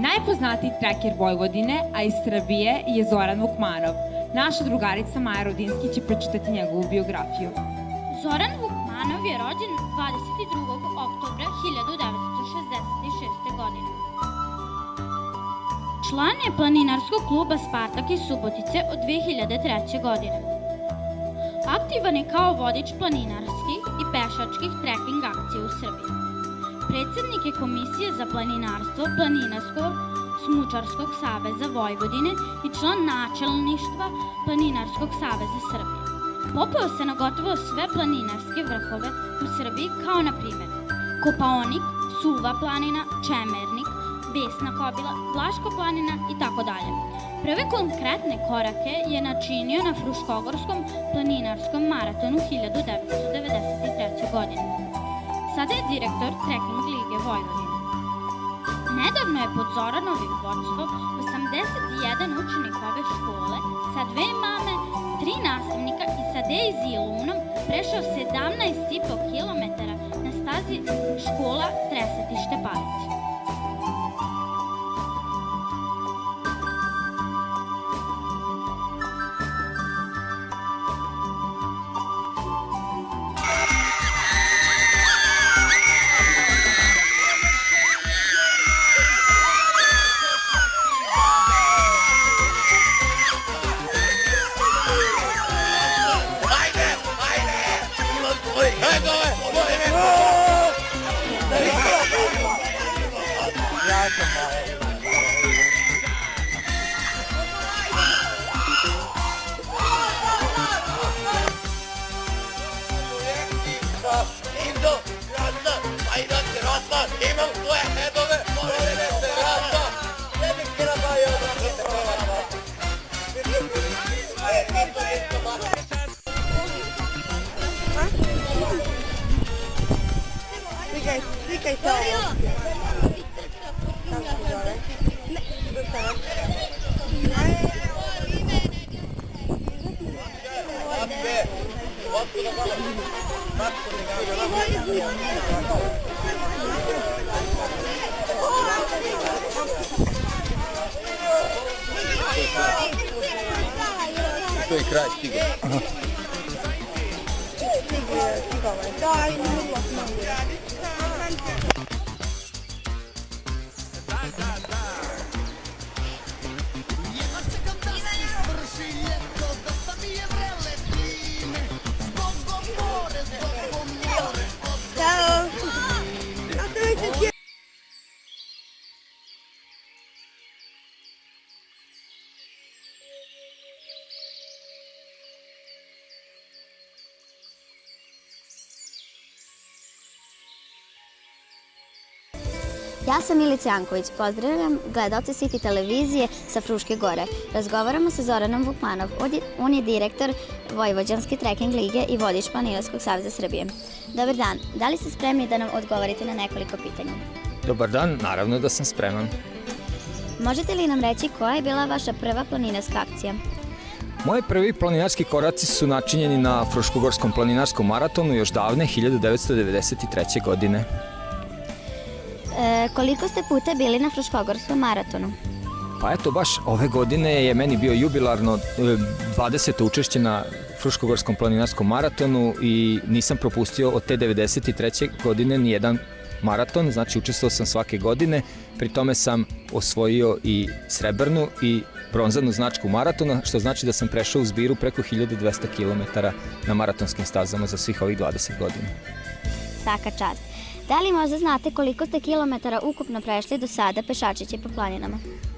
Najpoznatiji treker Vojvodine, a iz Srbije, je Zoran Vukmanov. Naša drugarica Maja Rodinski će pročitati njegovu biografiju. Zoran Vukmanov je rođen 22. oktobra 1966. godine. Član je planinarskog kluba Spartak iz Subotice od 2003. godine. Aktivan je kao vodič planinarskih i pešačkih treking akcija u Srbiji. Predsednik je Komisije za planinarstvo Planinarskog smučarskog saveza Vojvodine i član načelništva Planinarskog saveza Srbije. Popeo se na gotovo sve planinarske vrhove u Srbiji, kao na primjer Kopaonik, Suva planina, Čemernik, Besna Kobila, Vlaška planina i tako dalje. Prve konkretne korake je načinio na Fruškogorskom planinarskom maratonu 1993. godine. Sada je direktor Trekking lige Vojvodine. Nedavno je pod Zoranovim vodstvom 81 učenik ove škole sa 2 mame, 3 nastavnika i sa Dejz i Lunom prešao 17,5 km na stazi škola Tresetište Palić. To je kraj stiga. Ja sam Milica Janković, pozdravljam gledalce City televizije sa Fruške gore. Razgovaramo sa Zoranom Vukmanov, on je direktor Vojvođanske treking lige i vodič Planinarskog saveza Srbije. Dobar dan, da li ste spremni da nam odgovorite na nekoliko pitanja? Dobar dan, naravno da sam spreman. Možete li nam reći koja je bila vaša prva planinarska akcija? Moji prvi planinarski koraci su načinjeni na Fruškogorskom planinarskom maratonu još davne 1993. godine. Koliko ste puta bili na Fruškogorskom maratonu? Pa eto, baš ove godine je meni bio jubilarno 20. učešće na Fruškogorskom planinarskom maratonu i nisam propustio od te 93. godine nijedan maraton, znači učestvovao sam svake godine, pri tome sam osvojio i srebrnu i bronzanu značku maratona, što znači da sam prešao u zbiru preko 1200 km na maratonskim stazama za svih ovih 20 godina. Svaka čast. Da li možda znate koliko ste kilometara ukupno prešli do sada pešačeći po planinama?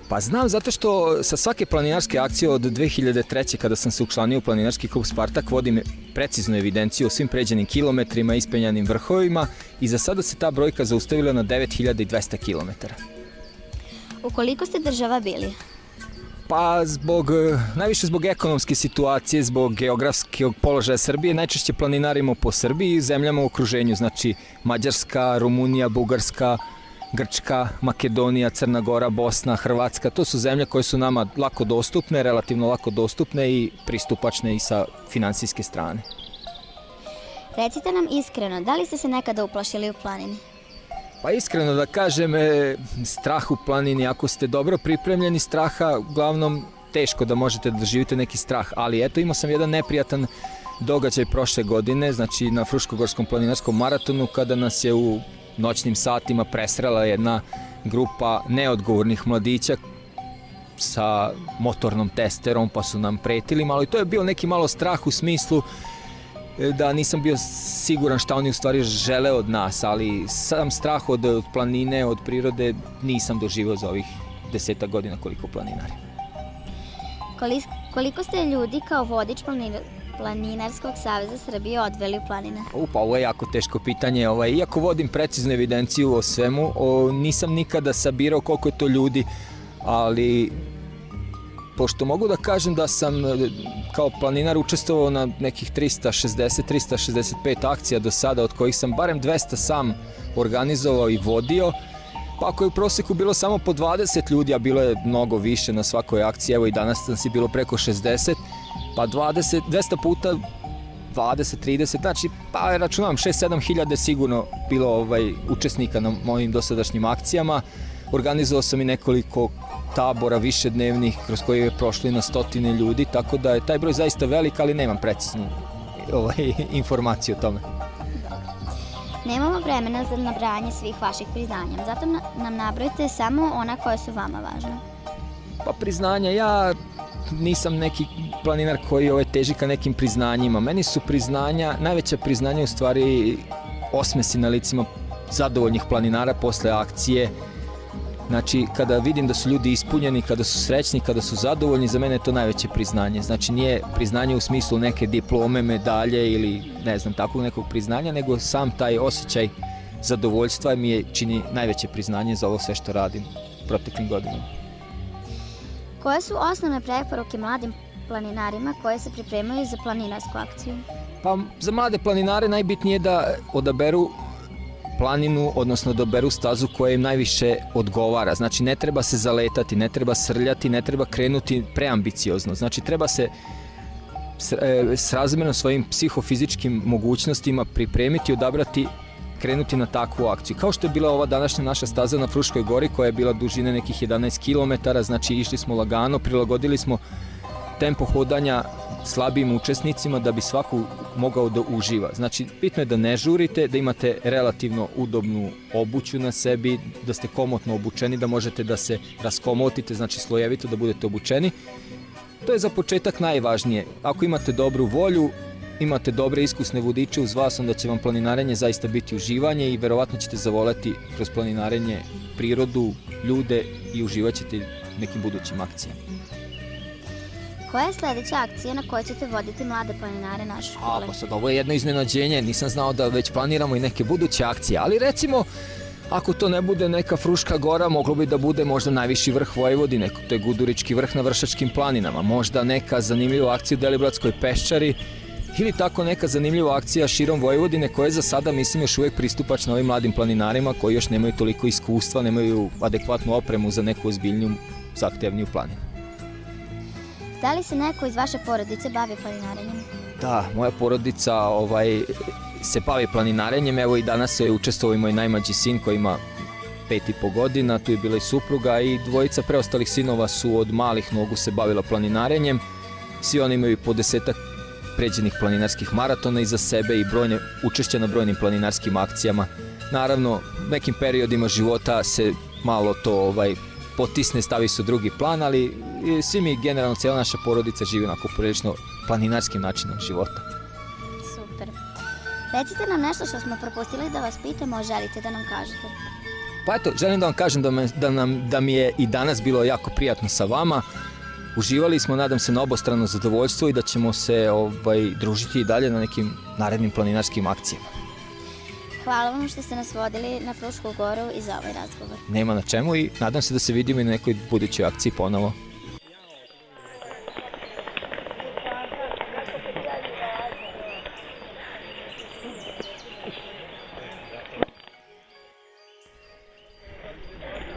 Pa znam, zato što sa svake planinarske akcije od 2003. kada sam se učlanio u planinarski klub Spartak vodim preciznu evidenciju o svim pređenim kilometrima, ispenjanim vrhovima i za sada se ta brojka zaustavila na 9200 km. U koliko ste država bili? Pa najviše zbog ekonomske situacije, zbog geografskog položaja Srbije, najčešće planinarimo po Srbiji i zemljama u okruženju, znači Mađarska, Rumunija, Bugarska, Grčka, Makedonija, Crna Gora, Bosna, Hrvatska. To su zemlje koje su nama lako dostupne, relativno lako dostupne i pristupačne i sa finansijske strane. Recite nam iskreno, da li ste se nekada uplašili u planini? Pa iskreno da kažem, strah u planini, ako ste dobro pripremljeni straha, uglavnom teško da možete da doživite neki strah, ali eto imao sam jedan neprijatan događaj prošle godine, znači na Fruškogorskom planinarskom maratonu, kada nas je u noćnim satima presrela jedna grupa neodgovornih mladića sa motornom testerom, pa su nam pretili malo i to je bio neki malo strah u smislu da nisam bio siguran šta oni u stvari žele od nas, ali sam strah od planine, od prirode nisam doživao za ovih 10 godina koliko planinarim. Koliko ste ljudi kao vodič Planinarskog saveza Srbije odveli u planine? Pa ovo je jako teško pitanje. Iako vodim preciznu evidenciju o svemu, nisam nikada sabirao koliko je to ljudi, ali pošto mogu da kažem da sam kao planinar učestvovao na nekih 360-365 akcija do sada, od kojih sam barem 200 sam organizovao i vodio, pa ako je u proseku bilo samo po 20 ljudi, a bilo je mnogo više na svakoj akciji, evo i danas nas je bilo preko 60, pa 200 puta 20-30, znači pa računam 6-7 hiljade sigurno bilo učesnika na mojim dosadašnjim akcijama. Organizovao sam i nekoliko tabora višednevnih kroz koje je prošli na stotine ljudi, tako da je taj broj zaista velik, ali nemam preciznu informaciju o tome. Nemamo vremena za nabrajanje svih vaših priznanja, zato nam nabrojite samo ona koja su vama važna. Pa priznanja, ja nisam neki planinar koji teži ka nekim priznanjima. Meni su priznanja, najveća priznanja u stvari osmesi na licima zadovoljnih planinara posle akcije. Znači, kada vidim da su ljudi ispunjeni, kada su srećni, kada su zadovoljni, za mene je to najveće priznanje. Znači, nije priznanje u smislu neke diplome, medalje ili ne znam, takvog nekog priznanja, nego sam taj osjećaj zadovoljstva mi je čini najveće priznanje za ovo sve što radim proteklim godinama. Koje su osnovne preporuke mladim planinarima koje se pripremaju za planinarsku akciju? Pa za mlade planinare najbitnije je da odaberu planinu, odnosno doberu stazu koja im najviše odgovara. Znači ne treba se zaletati, ne treba srljati, ne treba krenuti preambiciozno. Znači treba se srazmjerno svojim psihofizičkim mogućnostima pripremiti, odabrati, krenuti na takvu akciju. Kao što je bila ova današnja naša staza na Fruškoj gori koja je bila dužine nekih 11 km, znači išli smo lagano, prilagodili smo tempo hodanja slabijim učesnicima da bi svako mogao da uživa. Znači, bitno je da ne žurite, da imate relativno udobnu obuću na sebi, da ste komotno obučeni, da možete da se raskomotite, znači slojevito da budete obučeni. To je za početak najvažnije. Ako imate dobru volju, imate dobre iskusne vodiče uz vas, onda će vam planinarenje zaista biti uživanje i verovatno ćete zavoleti kroz planinarenje prirodu, ljude i uživat ćete nekim budućim akcijama. Koja je sledeća akcija na kojoj ćete voditi mlade planinare naše škole? Pa sad, ovo je jedno iznenađenje, nisam znao da već planiramo i neke buduće akcije, ali recimo, ako to ne bude neka Fruška gora, moglo bi da bude možda najviši vrh Vojvodine, to je Gudurički vrh na Vršačkim planinama, možda neka zanimljiva akcija u Deliblatskoj peščari ili tako neka zanimljiva akcija širom Vojvodine koja je za sada, mislim, još uvijek pristupačna ovim mladim planinarima koji još nemaju toliko iskustva, nemaju adekvatnu opremu za neku ozbiljniju, zahtevniju planinu. Da li se neko iz vaše porodice bavi planinarenjem? Da, moja porodica se bavi planinarenjem, evo i danas je učestvovao i moj najmlađi sin koji ima 5,5 godina, tu je bila i supruga i dvojica preostalih sinova su od malih nogu se bavila planinarenjem. Svi oni imaju po 10-ak pređenih planinarskih maratona iza sebe i brojne učešća na brojnim planinarskim akcijama. Naravno, nekim periodima života se malo to potisne, stavi se u drugi plan, ali svi mi generalno, cijela naša porodica živi onako prilično planinarskim načinom života. Super. Recite nam nešto što smo propustili da vas pitamo, želite da nam kažete? Pa eto, želim da vam kažem da mi je i danas bilo jako prijatno sa vama. Uživali smo, nadam se, na obostrano zadovoljstvo i da ćemo se družiti i dalje na nekim narednim planinarskim akcijama. Hvala vam što ste nas vodili na Frušku goru i za ovaj razgovor. Nema na čemu i nadam se da se vidimo i na nekoj budućoj akciji ponovo.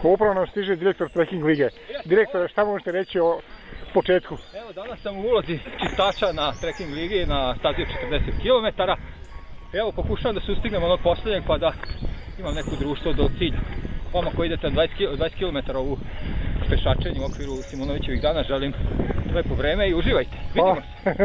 Upravo nam stiže direktor Trekking lige. Direktore, šta možete reći o početku? Evo, danas sam u ulozi čistača na Trekking ligi na stazi 40 km. Evo, pokušavam da sustignem onog posljednjeg pa da imam neko društvo do cilja. Vama koji idete 20 km u pešačenju u okviru Simonovićevih dana, želim lepo vreme i uživajte. Vidimo se.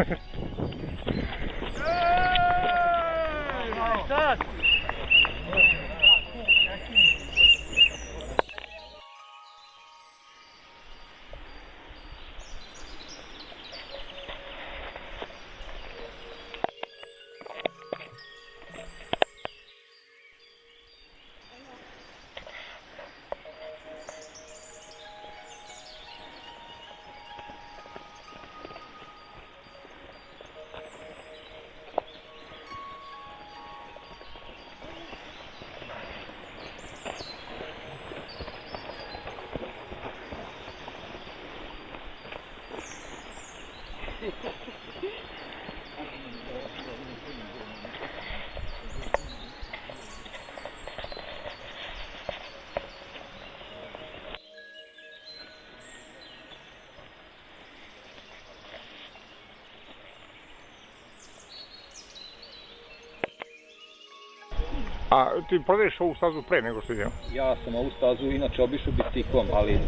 A ti prodaješ ovu stazu pre nego što idemo? Ja sam ovu stazu inače obišao biciklom, ali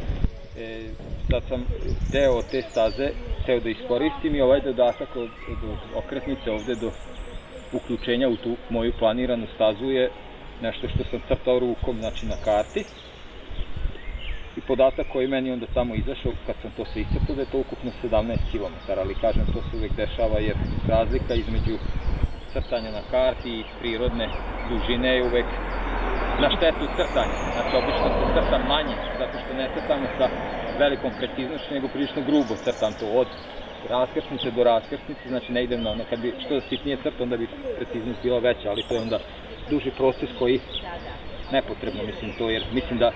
sad sam deo te staze hteo da iskoristim i ovaj dodatak od okretnice ovde do uključenja u tu moju planiranu stazu je nešto što sam crtao rukom, znači na karti. I podatak koji meni onda samo izašao kad sam to sve iscrtao da je to ukupno 17 km, ali kažem to se uvek dešava jer razlika između crtanja na karti i prirodne dužine je uvek na štetu crtanja. Znači obično se crtam manje, zato što ne crtamo sa velikom preciznošću, nego prilično grubo crtam to od raskrsnice do raskrsnice, znači ne idem na kad bi što sitnije crtam, onda bi preciznost bila veća, ali to je onda duži proces koji nepotrebno mislim to, jer mislim da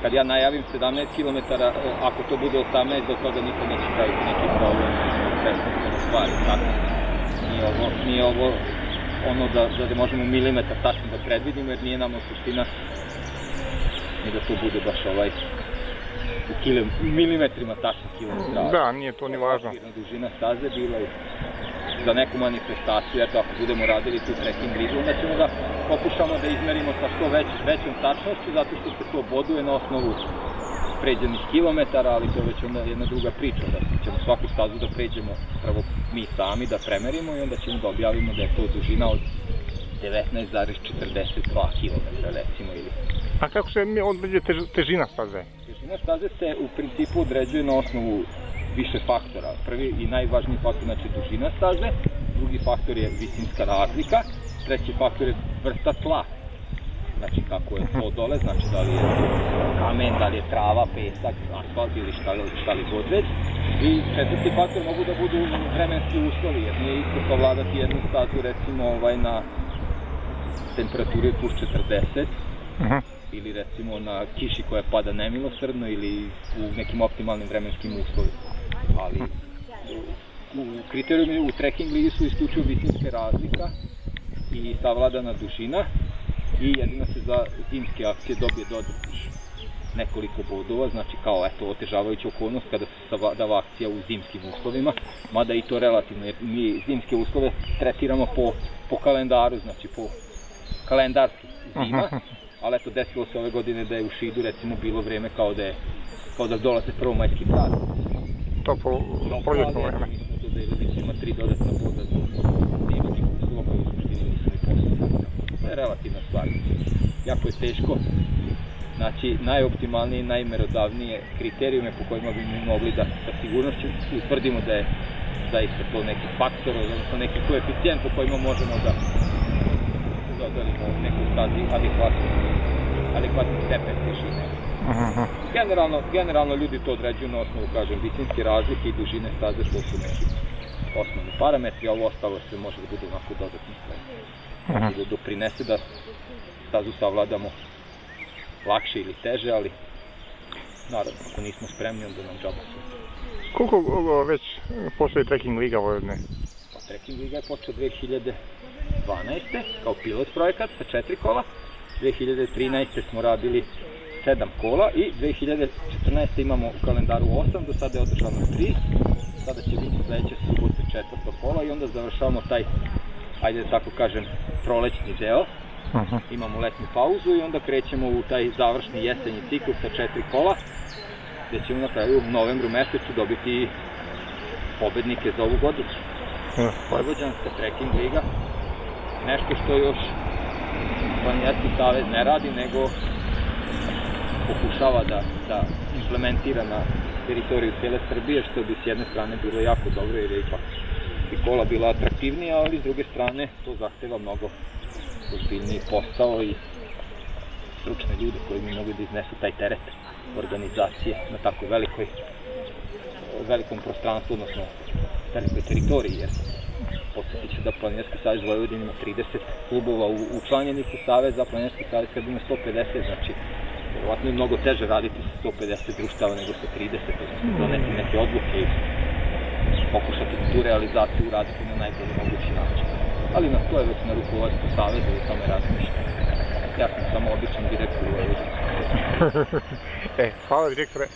kad ja najavim 17 km, ako to bude 18, do toga niko neće praviti neki problem, besmislene stvari, tako. Nije ovo ono da možemo milimetar tačno da predvidimo, jer nije nama suština ni da to bude baš u milimetrima tačno kilometra. Da, nije to ni važno. Dužina staze bila je za neku manifestaciju, eto ako budemo radili tu trekking ligu, onda ćemo da pokušamo da izmerimo sa što većom tačnošću, zato što se to boduje na osnovu pređenih kilometara, ali to je već onda jedna druga priča, da ćemo svaku stazu da pređemo prvo mi sami, da premerimo i onda ćemo da objavimo da je to dužina od 19,42 km recimo. A kako se određuje težina staze? Težina staze se u principu određuje na osnovu više faktora. Prvi i najvažniji faktor znači dužina staze, drugi faktor je visinska razlika, treći faktor je vrsta tla. Znači kako je to dole, znači da li je kamen, da li je trava, pesak, asfalt ili šta li god već. I četvrti faktor mogu da budu vremenski uslovi, jer nije isto savladati jednu stazu recimo na temperaturi plus 40, ili recimo na kiši koja pada nemilosrdno ili u nekim optimalnim vremenskim uslovima. Ali u kriterijumi u trekking ligi su isključivo visinska razlika i savladana dužina. I jedino se za zimske akcije dobije dodatnih nekoliko bodova, znači kao eto otežavajuća okolnost kada se savladava akcija u zimskim uslovima, mada i to relativno, jer mi zimske uslove tretiramo po kalendaru, znači po kalendarski zima, ali eto desilo se ove godine da je u Šidu recimo bilo vreme kao da dolaze prvomajski praznici. Toplo proljetno vreme. Mi smo dodelili svima 3 dodatna boda za zimskih uslova koji u suštini nisu ni posledni. To je relativna stvar. Jako je teško znači najoptimalnije i najmerodavnije kriterijume po kojima bi mi mogli da sa sigurnošću utvrdimo da je zaista to neki faktor, odnosno neki koeficijent po kojima možemo da dodelimo nekoj stazi adekvatni stepen težine. Generalno ljudi to određuju na osnovu, kažem, visinske razlike i dužine staze, to su neki osnovni parametri, a ovo ostalo se može da bude onako dodatni stvari. Da doprinese da stazu savladamo lakše ili teže, ali naravno, ako nismo spremni, onda nam džaba sve. Koliko već postoji trekking liga Vojvodine? Pa trekking liga je počeo 2012. kao pilot projekat sa 4 kola. 2013. smo radili 7 kola i 2014. imamo u kalendaru 8, do sada je održano 3. Sada će biti sledeće subote 4. kola i onda završavamo taj, ajde da tako kažem, prolećni deo Imamo letnju pauzu i onda krećemo u taj završni jesenji ciklus sa 4 kola, gde ćemo na kraju u novembru mesecu dobiti pobednike za ovu godinu. Vojvođanska trekking liga, nešto što još Planinarski savez ne radi, nego pokušava da implementira na teritoriju cijele Srbije, što bi s jedne strane bilo jako dobro jer je ipak i kola bila atraktivnija, ali s druge strane to zahteva mnogo ozbiljniji posao i stručne ljude koji bi mogli da iznesu taj teret organizacije na tako velikom prostranstvu, odnosno velikoj teritoriji, jer podsjetit ću da Planinarski savez Vojvodine ima 30 klubova učlanjenih u savez, a Planinarski savez kad ima 150, znači verovatno je mnogo teže raditi sa 150 društava nego sa 30, odnosno doneti neke odluke i pokušati tu realizaciju uraditi na najbolji mogući način. Ali na to je već na rukovodstvu saveza da tome razmišlja. Ja sam samo običan direktor u Vojvodini. Hvala direktore.